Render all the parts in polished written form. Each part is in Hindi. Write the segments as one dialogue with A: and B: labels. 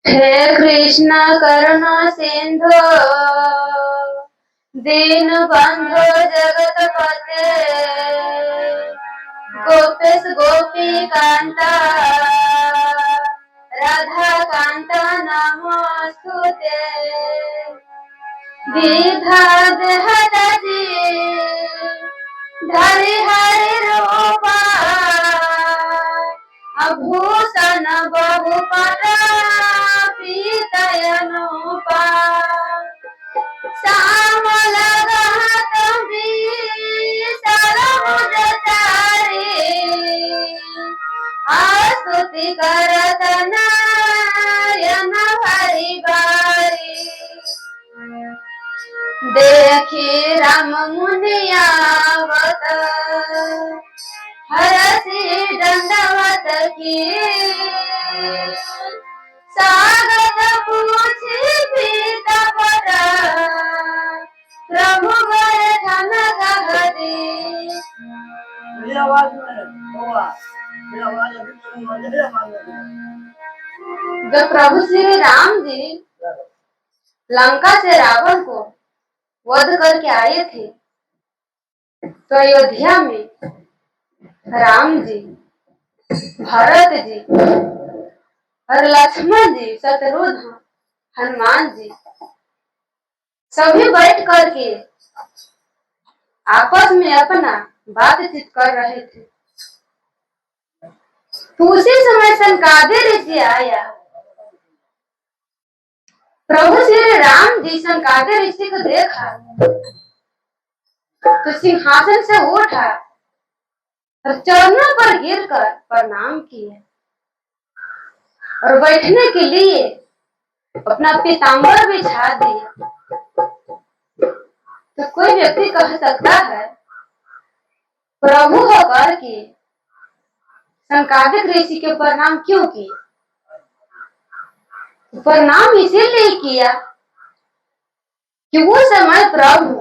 A: हे कृष्ण करुणा सिंधु दीन बंधु जगत पते गोपेश गोपी कांता राधा कांता नमोस्तुते विधात हरति धरि हरि रूपा अभूषण बहुपद पीतयनूपा श्यामल गहत सरभुजचारी स्तुति करत नयन भरि बारी देखी राम मुनियावत हरसी दंडवत की स्वागत पूछी पीता पटा प्रभु गए धन गगरी। जब प्रभु श्री राम जी लंका से रावण को वध करके आए थे तो अयोध्या में राम जी, भरत जी और लक्ष्मण जी, शत्रुघ्न, हनुमान जी सभी बैठ करके आपस में अपना बातचीत कर रहे थे। तो उसी समय सनकादिक ऋषि आया। प्रभु श्री राम जी सनकादिक ऋषि को देखा तो सिंहासन से उठा और चरणों पर गिरकर प्रणाम किया और बैठने के लिए अपना पीताम्बर बिछा दिया। तो कोई व्यक्ति कह सकता है प्रभु होकर के सनकादिक ऋषि के प्रणाम क्यों किए? प्रणाम इसीलिए किया कि वो समय प्रभु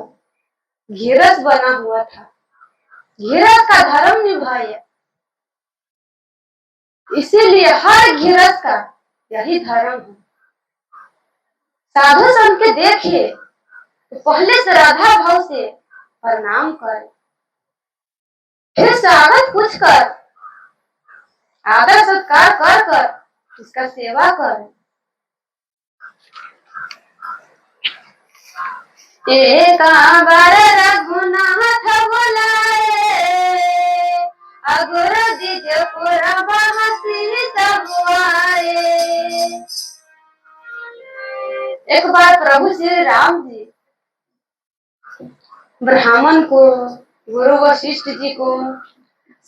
A: घिरस बना हुआ था, घिरस का धर्म निभाया। इसीलिए हर घिरस का यही धर्म है। साधु संत के देखिए तो पहले श्रद्धा भाव से प्रणाम कर, फिर स्वागत पूछ कर, आदर सत्कार कर कर उसका सेवा कर। एक बार रघुनाथ बुलाए अगुर द्विजपुर बहसी सब आए। एक बार प्रभु श्री राम जी ब्राह्मण को, गुरु वशिष्ठ जी को,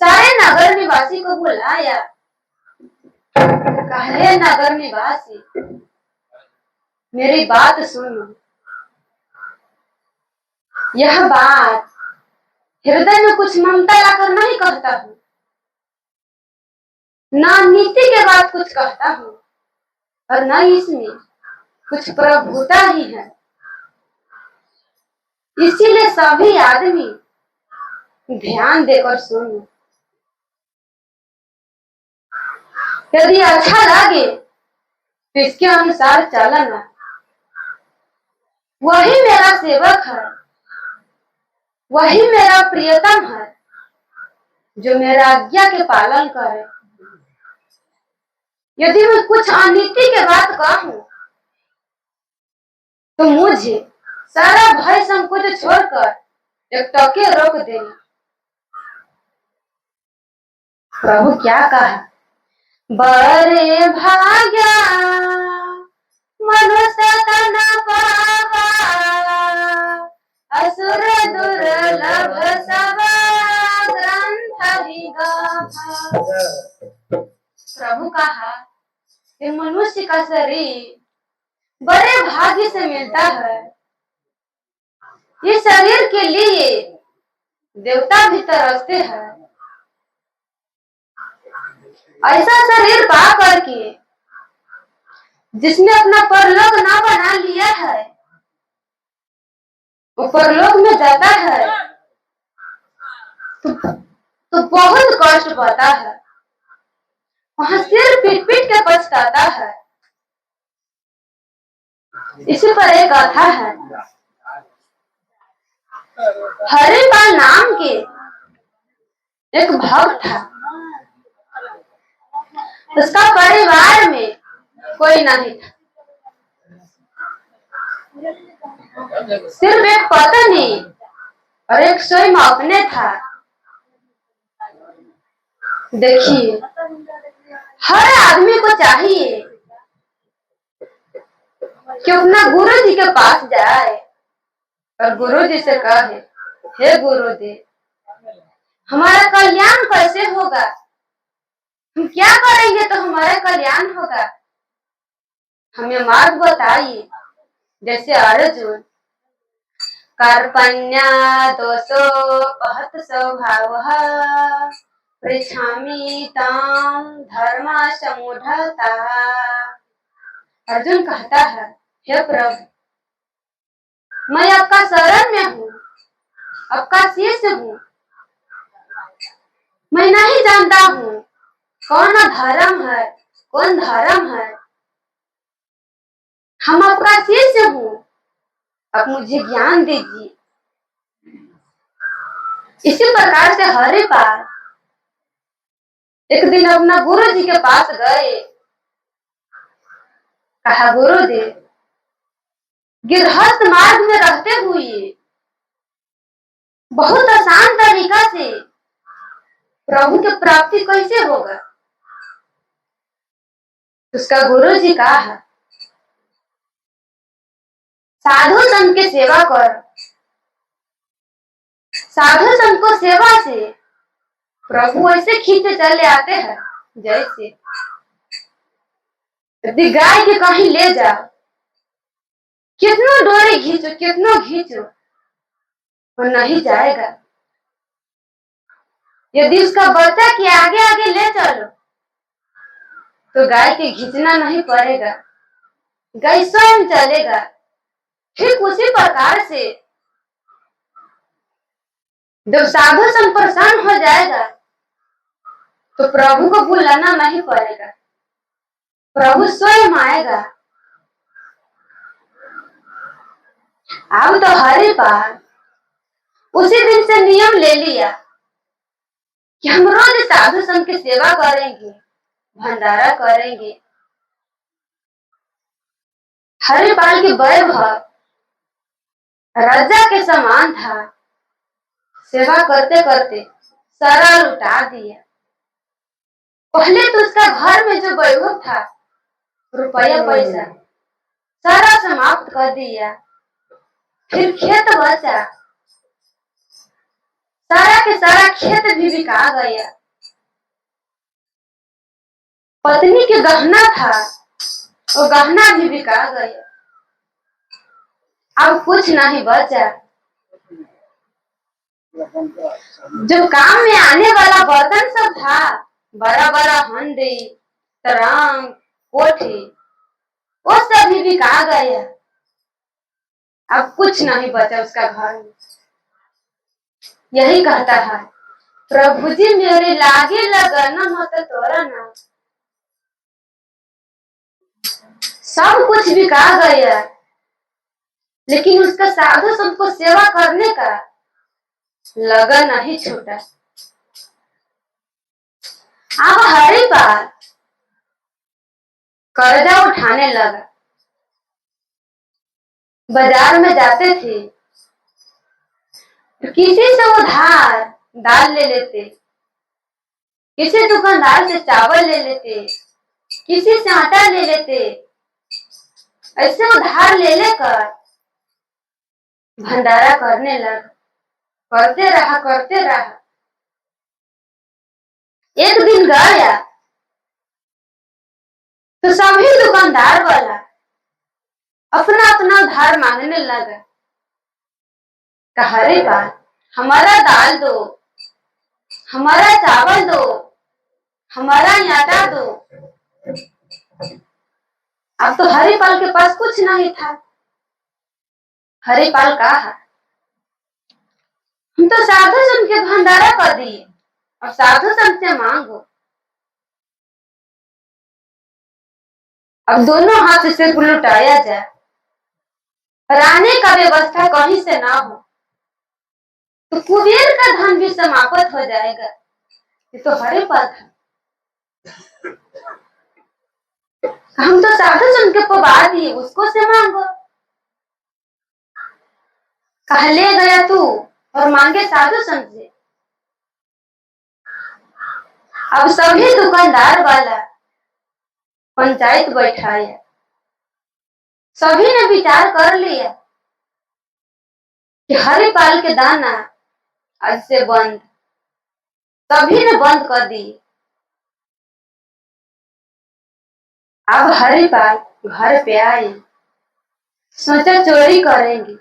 A: सारे नगर निवासी को बुलाया। कहे नगर निवासी मेरी बात सुनो। यह बात हृदय में कुछ ममता लाकर नहीं कहता हूँ, ना नीति के बाद कुछ कहता हूँ और न इसमें कुछ प्रभुता ही है। इसीलिए सभी आदमी ध्यान देकर सुनो। यदि अच्छा लगे तो इसके अनुसार चलना। वही मेरा सेवक है, वही मेरा प्रियतम है जो मेरा आज्ञा के पालन करे। यदि मैं कुछ अनीति के बात कहूं तो मुझे सारा भय संकोच छोड़कर एक टके रोक देना। प्रभु क्या कहा? बड़े भाग्या मनुष्य तन पावा असुर दुर्लभ सब ग्रंथ ही गावा। प्रभु कहा कि मनुष्य का शरीर बड़े भाग्य से मिलता है। इस शरीर के लिए देवता भी तरसते हैं। ऐसा शरीर पा करके जिसने अपना परलोक ना बना लिया है वो परलोक में जाता है तो बहुत कष्ट पाता है, वहां सिर पीट पीट के पछताता है। इसी पर एक कथा है। हरिपाल नाम के एक भक्त था। उसका परिवार में कोई नहीं था, सिर्फ एक पत्नी और एक स्वयं अपने था। देखिए, हर आदमी को चाहिए कि अपना गुरु जी के पास जाए और गुरु जी से कहे, हे गुरु जी, हमारा कल्याण कैसे होगा? हम क्या करेंगे तो हमारा कल्याण होगा? हमें मार्ग बताइए। जैसे अर्जुन, कार्पण्या दोषो पहत स्वभावः पृच्छामि तां धर्म समुढ़ता। अर्जुन कहता है, हे प्रभु, मैं आपका शरण में हूँ, आपका शिष्य हूँ। मैं नहीं जानता हूँ कौन धर्म है, कौन धर्म है। हम आपका शिष्य हूँ, आप मुझे ज्ञान दीजिए। इसी प्रकार से हरिपाल एक दिन अपना गुरु जी के पास गए। कहा, गुरु जी, गृहस्थ मार्ग में रहते हुए बहुत आसान तरीका से प्रभु की प्राप्ति कैसे होगा? उसका गुरु जी कहा, साधु संत की सेवा कर। साधु संत को सेवा से प्रभु ऐसे खींचे चले आते हैं, जैसे यदि गाय के कहीं ले जाओ, कितना डोरी खींचो, कितना खींचो, वो नहीं जाएगा। यदि उसका बच्चा के आगे आगे ले चलो तो गाय के खींचना नहीं पड़ेगा, गाय स्वयं चलेगा। ठीक उसी प्रकार से जब साधु संत प्रसन्न हो जाएगा तो प्रभु को बुलाना नहीं पड़ेगा, प्रभु स्वयं आएगा। अब तो हरिपाल उसी दिन से नियम ले लिया कि हम रोज साधु संत की सेवा करेंगे, भंडारा करेंगे। हरिपाल की वैभव राजा के समान था। सेवा करते करते सारा लुटा दिया। पहले तो उसका घर में जो वैभव था, रुपया पैसा, सारा समाप्त कर दिया। फिर खेत बचा, सारा के सारा खेत भी बिका गया। पत्नी के गहना था, वो गहना भी बिका गया। अब कुछ नहीं बचा। जो काम में आने वाला बर्तन सब था, बड़ा बड़ा हंडी, तरंग, कोठी, वो सब भी बिका गया। अब कुछ नहीं बचा उसका घर में। यही कहता है, प्रभु जी मेरे लागे लगन मत तोड़ना। सब कुछ बिका गया, लेकिन उसका साधु संत को सेवा करने का लगन नहीं छूटा। अब हरिपाल कर्जा उठाने लगा। बाजार में जाते थे तो किसी से उधार दाल ले लेते, किसी दुकानदार से चावल ले लेते, किसी से आटा ले लेते। ऐसे उधार ले लेकर भंडारा करने लगा। करते रहा, करते रहा। एक दिन गया तो सभी दुकानदार वाला अपना अपना उधार मांगने लगा। कहा, हरिपाल, हमारा दाल दो, हमारा चावल दो, हमारा आटा दो। अब तो हरिपाल के पास कुछ नहीं था। हरिपाल कहा, हम तो साधु संत के भंडारा कर दिए, अब साधु संत से मांगो। अब दोनों हाथ से लुटाया जाए। रहने का व्यवस्था कहीं से ना हो तो कुबेर का धन भी समाप्त हो जाएगा। ये तो हरे पल था। हम तो साधु संत के पवा दिए, उसको से मांगो। कहा ले गया तू और मांगे साधु संत से। अब सभी दुकानदार वाला पंचायत बैठाया, सभी ने विचार कर लिया कि हरि पाल के दाना आज से बंद। सभी ने बंद कर दी। अब हरि पाल घर पे आए, सोचा चोरी करेंगे।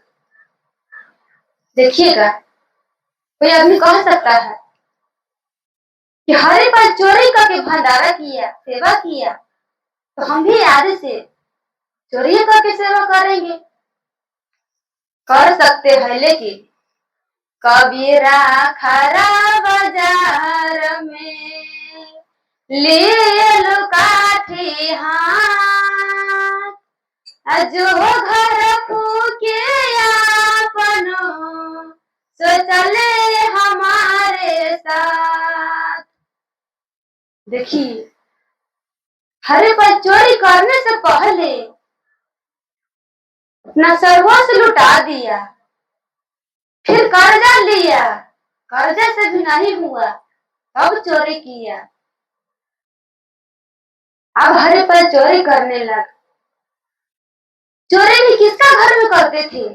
A: देखिएगा, कोई आदमी कह सकता है कि हरि पाल चोरी करके भंडारा किया, सेवा किया, तो हम भी आज से चोरी करके सेवा करेंगे। कर सकते हैं, लेकिन कबीरा खरा बाजार में ले लो काठी हाथ, जो घर फूके आपनो सो चले हमारे साथ। देखिए, हरे पर चोरी करने से पहले अपना सर्वस्व लुटा दिया, फिर कर्जा लिया, कर्जा से भी नहीं हुआ तब चोरी किया। अब हरे पर चोरी करने लग। चोरी भी किसका घर में करते थे?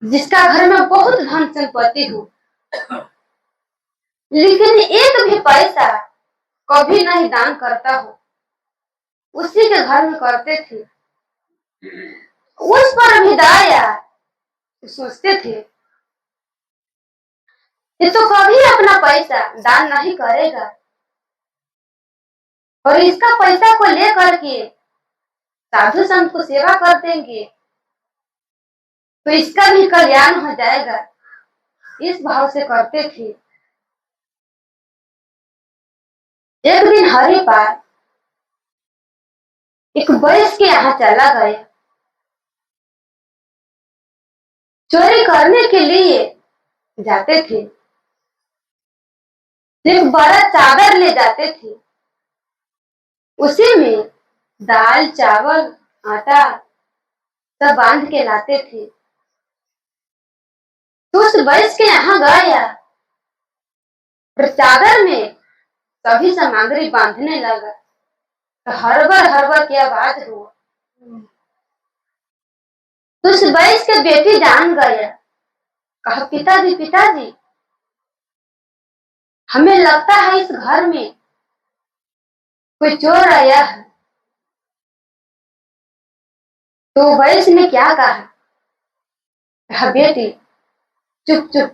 A: जिसका घर में बहुत धन संपत्ति हो, लेकिन एक भी पैसा कभी नहीं दान करता हो, उसी के घर में करते थे। उस पर भी दया सोचते थे, ये तो कभी अपना पैसा दान नहीं करेगा और इसका पैसा को लेकर के साधु संत को सेवा कर देंगे तो इसका भी कल्याण हो जाएगा, इस भाव से करते थे। एक दिन हरिपाल एक वैश्य के यहाँ चला गया। चोरी करने के लिए जाते थे, एक बड़ा चादर ले जाते थे, उसी में दाल चावल आटा सब बांध के लाते थे। तो उस वैश्य के यहाँ गया और चादर में सभी सामग्री बांधने लगा तो हड़बड़ हड़बड़ की आवाज हुआ। तो उस वैश्य के बेटी जान गया, कहा पिताजी पिताजी, हमें लगता है इस घर में कोई चोर आया है। तो वैश्य ने क्या कहा? कहा बेटी चुप चुप,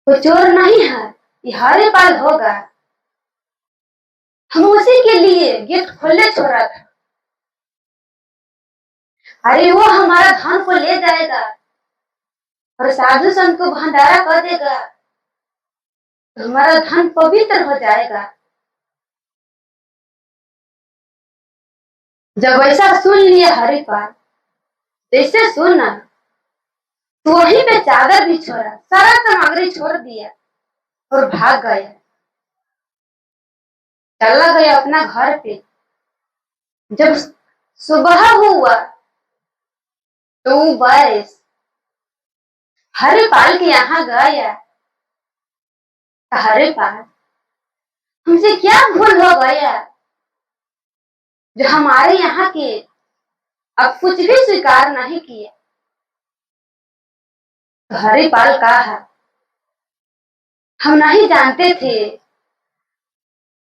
A: कोई चोर नहीं है, ये हरिपाल होगा। हम उसी के लिए गेट खोले छोड़ा था। अरे वो हमारा धन को ले जाएगा और साधु संत को भंडारा कर देगा तो हमारा धन पवित्र हो जाएगा। जब ऐसा सुन लिया हरिपाल, जैसे सुना तो वहीं पे चादर भी छोड़ा, सारा सामग्री छोड़ दिया और भाग गया। चला गया अपना घर पे। जब सुबह हुआ तो वैश्य हरिपाल के यहाँ गया। हरिपाल, हमसे क्या भूल हो गया जो हमारे यहाँ के अब कुछ भी स्वीकार नहीं किया? तो हरिपाल कहा, हम नहीं जानते थे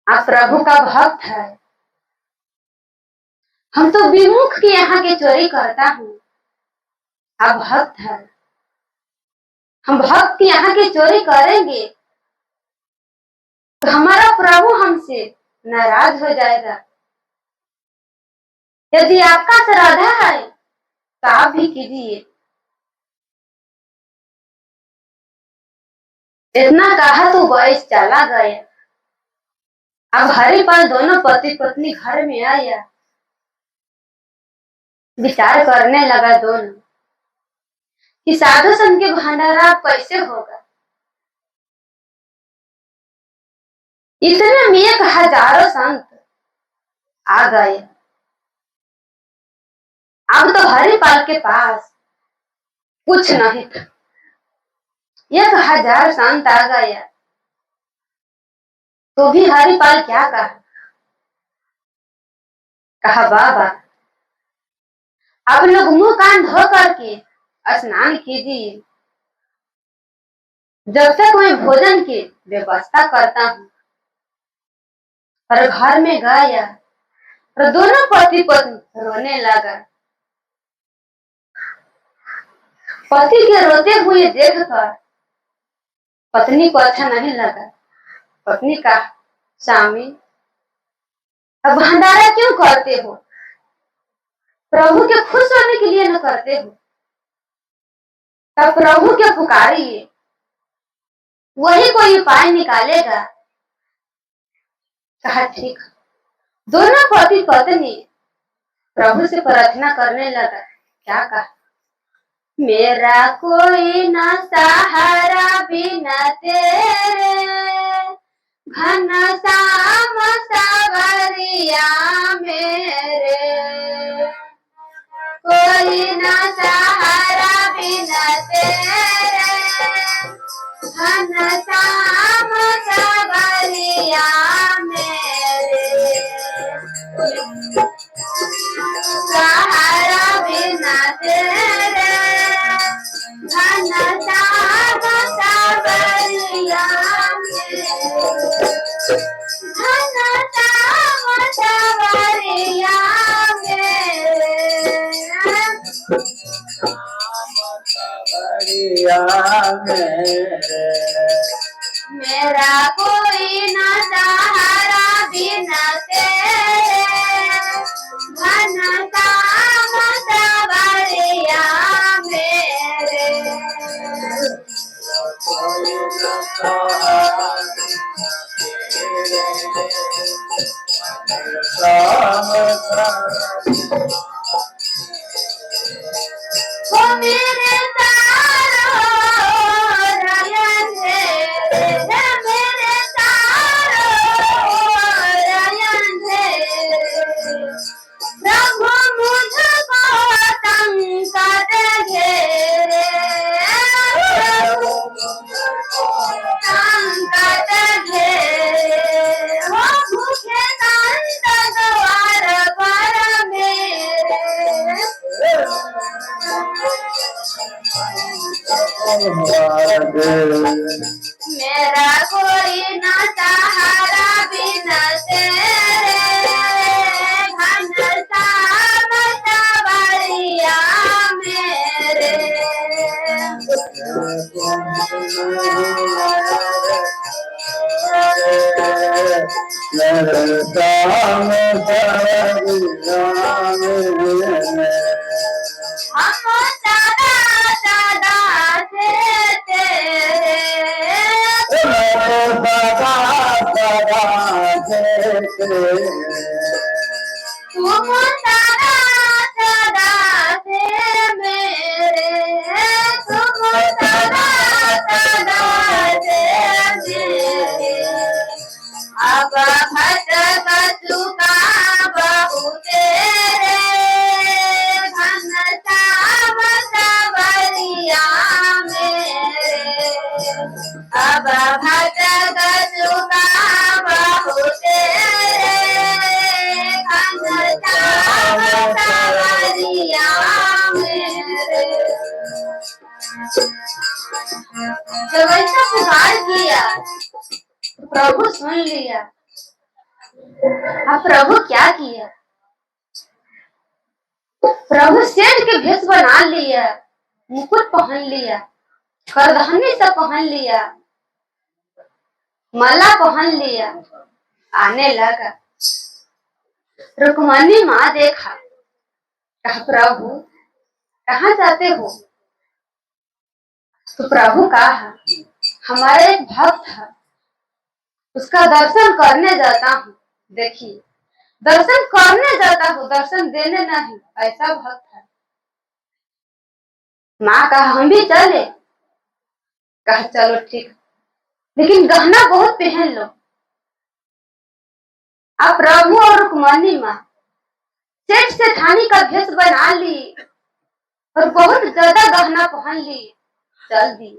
A: आप प्रभु का भक्त है। हम तो विमुख के यहाँ के चोरी करता हूँ, आप भक्त है। हम भक्त के यहाँ के चोरी करेंगे तो हमारा प्रभु हमसे नाराज हो जाएगा। यदि आपका श्रद्धा है तो आप भी कीजिए। इतना कहा तो वैश्य चला गया। अब हरिपाल दोनों पति पत्नी घर में आया। विचार करने लगा दोनों कि साधु संत के भंडारा कैसे होगा। इतने में एक हजारों संत आ गए। अब तो हरिपाल के पास कुछ नहीं था। 1000 संत आ गया तो भी हरिपाल क्या कहा बाबा आप लोग मुंह कान धो करके स्नान कीजिए, जब तक मैं भोजन की व्यवस्था करता हूँ। और घर में गया और दोनों पति पत्नी रोने लगा। पति के रोते हुए देखकर पत्नी को अच्छा नहीं लगा। पत्नी कहा स्वामी अब भंडारा क्यों करते हो, प्रभु के खुश होने के लिए न करते हो। तब प्रभु के पुकारिए, वही कोई उपाय निकालेगा। कहा ठीक। दोनों पति पत्नी प्रभु से प्रार्थना करने लगा। क्या कहा, मेरा कोई न सहारा बिना तेरे, घन श्याम सावरिया मेरे। कोई न सहारा बिना तेरे, घन श्याम सावरिया मेरे। सहारा बिना तेरे, घन श्याम सावरिया मेरे। घन श्याम सावरिया मेरे। मेरा कोई न सहारा बिना तेरे, घन श्याम सावरिया मेरे। वो मेरे तारो रयन है, मेरे तारो रयन है। प्रभु मुझको संकट घेरे, संकट घेरे। वो भूखे संत द्वार पर मेरे। मेरा कोई न सहारा बिना तेरे, घन श्याम सावरिया मेरे। हम सदा सदा से तेरे, तुम सदा सदा से मेरे। तुम सदा सदा से मेरे। अब भटक चुका बहु तेरे, घन श्याम सावरिया मेरे। अब भटक चुका बहु तेरे, घन श्याम सावरिया मेरे। जब ऐसा पुकार किया प्रभु सुन लिया। अब प्रभु क्या किया, प्रभु सेठ के भेष बना लिया, मुकुट पहन लिया, करधनी से पहन लिया, माला पहन लिया, आने लगा। रुक्मणी माँ देखा, कहा प्रभु कहाँ जाते हो। तो प्रभु कहा हमारा एक भक्त है, उसका दर्शन करने जाता हूँ। देखिए दर्शन करने जाता हूँ, दर्शन देने नहीं, ऐसा भक्त माँ कहा हम भी चले। कहा चलो ठीक, लेकिन गहना बहुत पहन लो। अब प्रभु और रुक्मणी माँ सेठ सेठानी का भेष बना ली और बहुत ज्यादा गहना पहन ली, चल दी।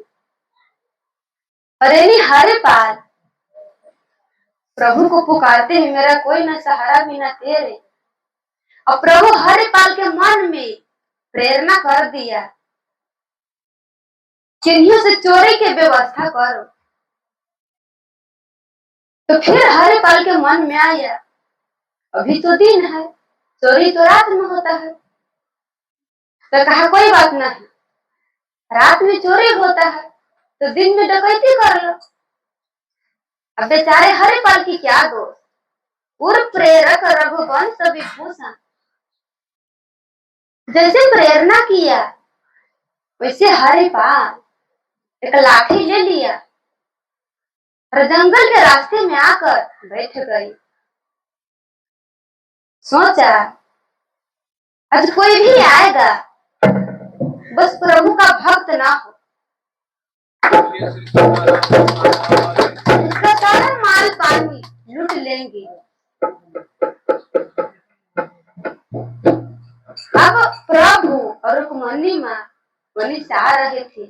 A: अरे हरे पार प्रभु को पुकारते हैं, मेरा कोई न सहारा बिना तेरे। और प्रभु हरे पाल के मन में प्रेरणा कर दिया, चिन्हियों से चोरी की व्यवस्था करो। तो फिर हरे पाल के मन में आया, अभी तो दिन है, चोरी तो रात में होता है। तो कहा कोई बात नहीं, रात में चोरी होता है तो दिन में डकैती कर लो। अब बेचारे हरे पाल की क्या दोष, पूर्व प्रेरक रघुवंश विभूषण जैसे प्रेरणा किया वैसे हरे पाल एक लाठी ले लिया और जंगल के रास्ते में आकर बैठ गई। सोचा आज कोई भी आएगा बस प्रभु का भक्त ना हो, उसका सारा माल पानी लूट लेंगे। अब प्रभु और रुक्मणी माँ वहीं से आ रहे थे,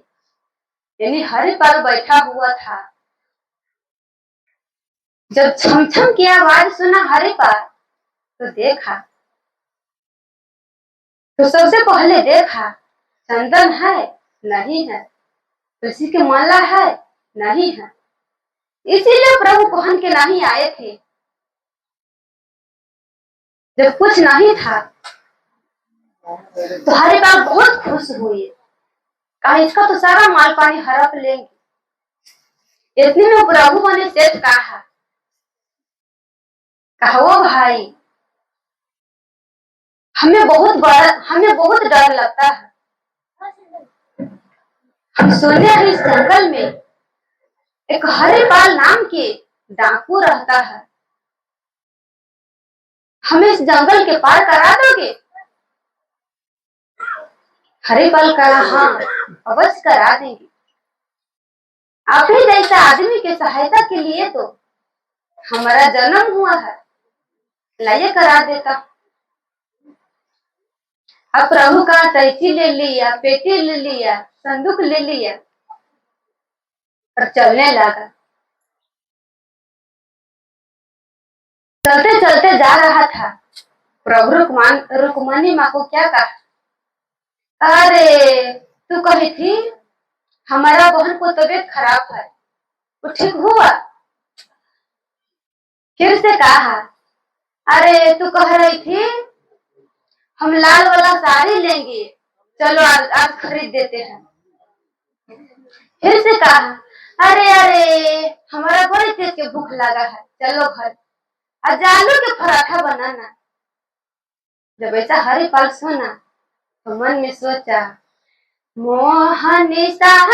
A: यानी हरे पाल बैठा हुआ था। जब छम छम की आवाज सुना हरे पाल तो देखा, तो सबसे पहले देखा चंदन है नहीं है, तुलसी के माला है नहीं है, इसीलिए प्रभु पहन के नहीं आए थे। जब कुछ नहीं था तो हरे पाल बहुत खुश हुए, कहा इसका तो सारा माल पानी हड़प लेंगे। इतने में प्रभु ने सेठ कहा वो भाई हमें बहुत डर लगता है। हम सुने हैं इस जंगल में एक हरे पाल नाम के डाकू रहता है, हमें इस जंगल के पार करा दोगे? हरे पाल कहा हाँ अवश्य करा देंगे, आप ही जैसा आदमी की सहायता के लिए तो हमारा जन्म हुआ है, लाइए करा देता। अब प्रभु का तैची ले लिया, पेटी ले लिया, संदूक ले लिया और चलने लगा। चलते चलते जा रहा था, प्रभु रुक्मणी माँ को क्या कहा, अरे तू कही थी हमारा बहन को तबीयत खराब है, वो ठीक हुआ? फिर से कहा, अरे तू कह रही थी हम लाल वाला साड़ी लेंगे, चलो आज खरीद देते हैं। फिर से कहा, अरे अरे हमारा बड़ी तेज के भूख लगा है, चलो घर आज आलू के पराठा बनाना। जब ऐसा हरि पाल सुना तो मन में सोचा, मोहनी सब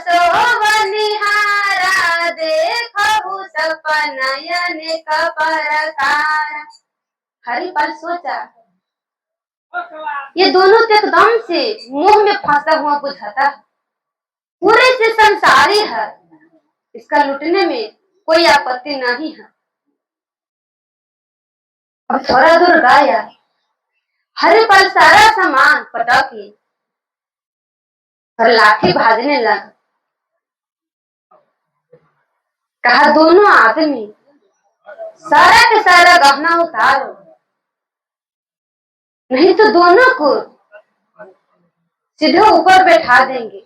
A: सोवनिहारा देखहु सपनयन कपरकारा। हरि पाल सोचा ये दोनों तो एकदम से मुंह में फंसा हुआ बुझाता, पूरे से संसारी है, इसका लुटने में कोई आपत्ति नहीं है। अब थोड़ा दूर गया, हरे पाल सारा सामान पटकी और लाठी भाजने लगा। कहा दोनों आदमी सारा के सारा गहना उतारो, नहीं तो दोनों को सीधे ऊपर बैठा देंगे।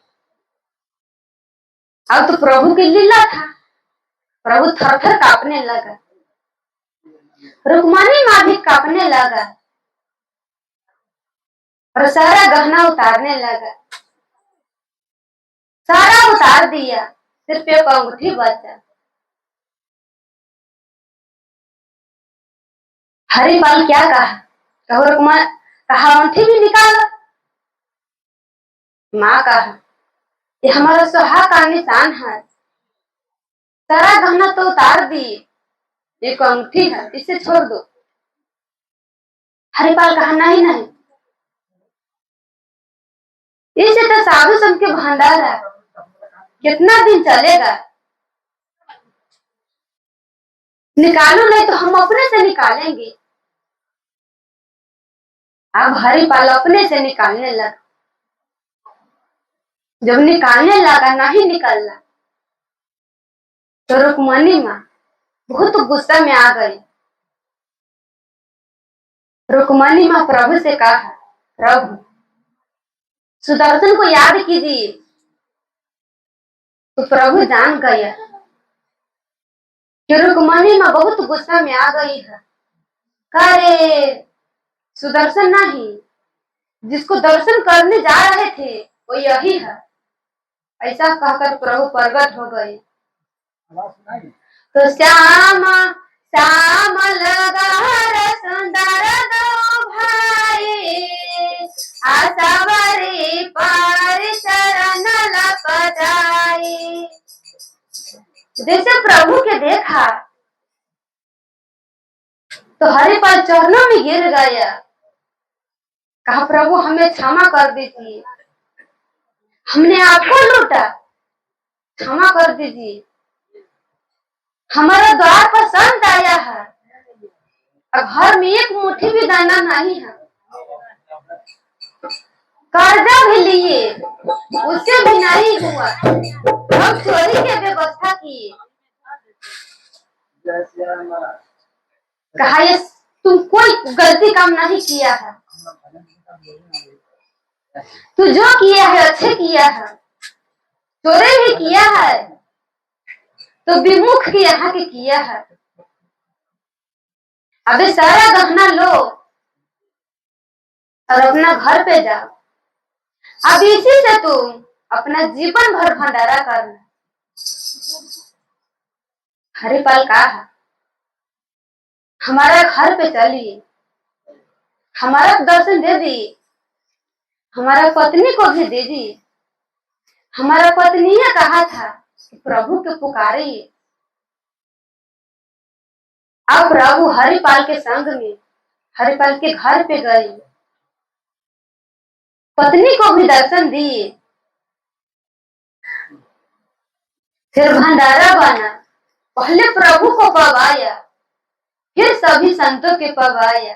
A: अब तो प्रभु की लीला था, प्रभु थर थर कांपने लगा, रुक्मणी माँ भी कांपने लगा और सारा गहना उतारने लगा। सारा उतार दिया, सिर्फ एक अंगूठी बचा। हरि पाल क्या कहा अंगूठी भी निकालो। माँ कहा ये हमारा सुहाग का निशान है, सारा गहना तो उतार दिए, एक अंगूठी है इसे छोड़ दो। हरि पाल कहा नहीं नहीं, इससे तो साधु संत के भंडारा कितना दिन चलेगा। निकालो नहीं तो हम अपने से निकालेंगे। अब हरिपाल अपने से निकालने लगा। जब निकालने लगा नहीं निकलना तो रुक्मणी माँ बहुत गुस्सा में आ गई। रुक्मणी माँ प्रभु से कहा, प्रभु सुदर्शन को याद कीजिए। तो प्रभु जान गया कि रुक्मणी माँ बहुत गुस्सा में आ गई है। अरे सुदर्शन नहीं, जिसको दर्शन करने जा रहे थे वो यही है। ऐसा कहकर प्रभु प्रकट हो गए। तो श्याम श्याम लगा सुंदर दो भाई, आसवरी पर चरण लपटाए। जैसे प्रभु के देखा तो हरिपाल चरणों में गिर गया। कहा, प्रभु हमें क्षमा कर दीजिए, हमने आपको लूटा, क्षमा कर दीजिए। हमारा द्वार पर संत आया है, अब घर में एक मुट्ठी भी दाना नहीं है। कर्जा भी लिए, उससे भी नहीं हुआ। हम चोरी की व्यवस्था की। कहा, ये तुम कोई गलती काम नहीं किया है, तू जो किया है अच्छे किया है। चोरी भी किया है तो विमुख के यहाँ के किया है। अबे सारा गहना लो और अपना घर पे जाओ। अब इसी से तुम अपना जीवन भर भंडारा करना। हरिपाल कहा, हमारा घर पे चलिए, हमारा दर्शन दे दिए, हमारा पत्नी को भी दे दिए। हमारा पत्नी ने कहा था कि प्रभु के पुकारिए। अब प्रभु हरिपाल के संग में हरिपाल के घर पे गए, पत्नी को भी दर्शन दिए, फिर भंडारा बना। पहले प्रभु को पवाया, फिर सभी संतों के पवाया।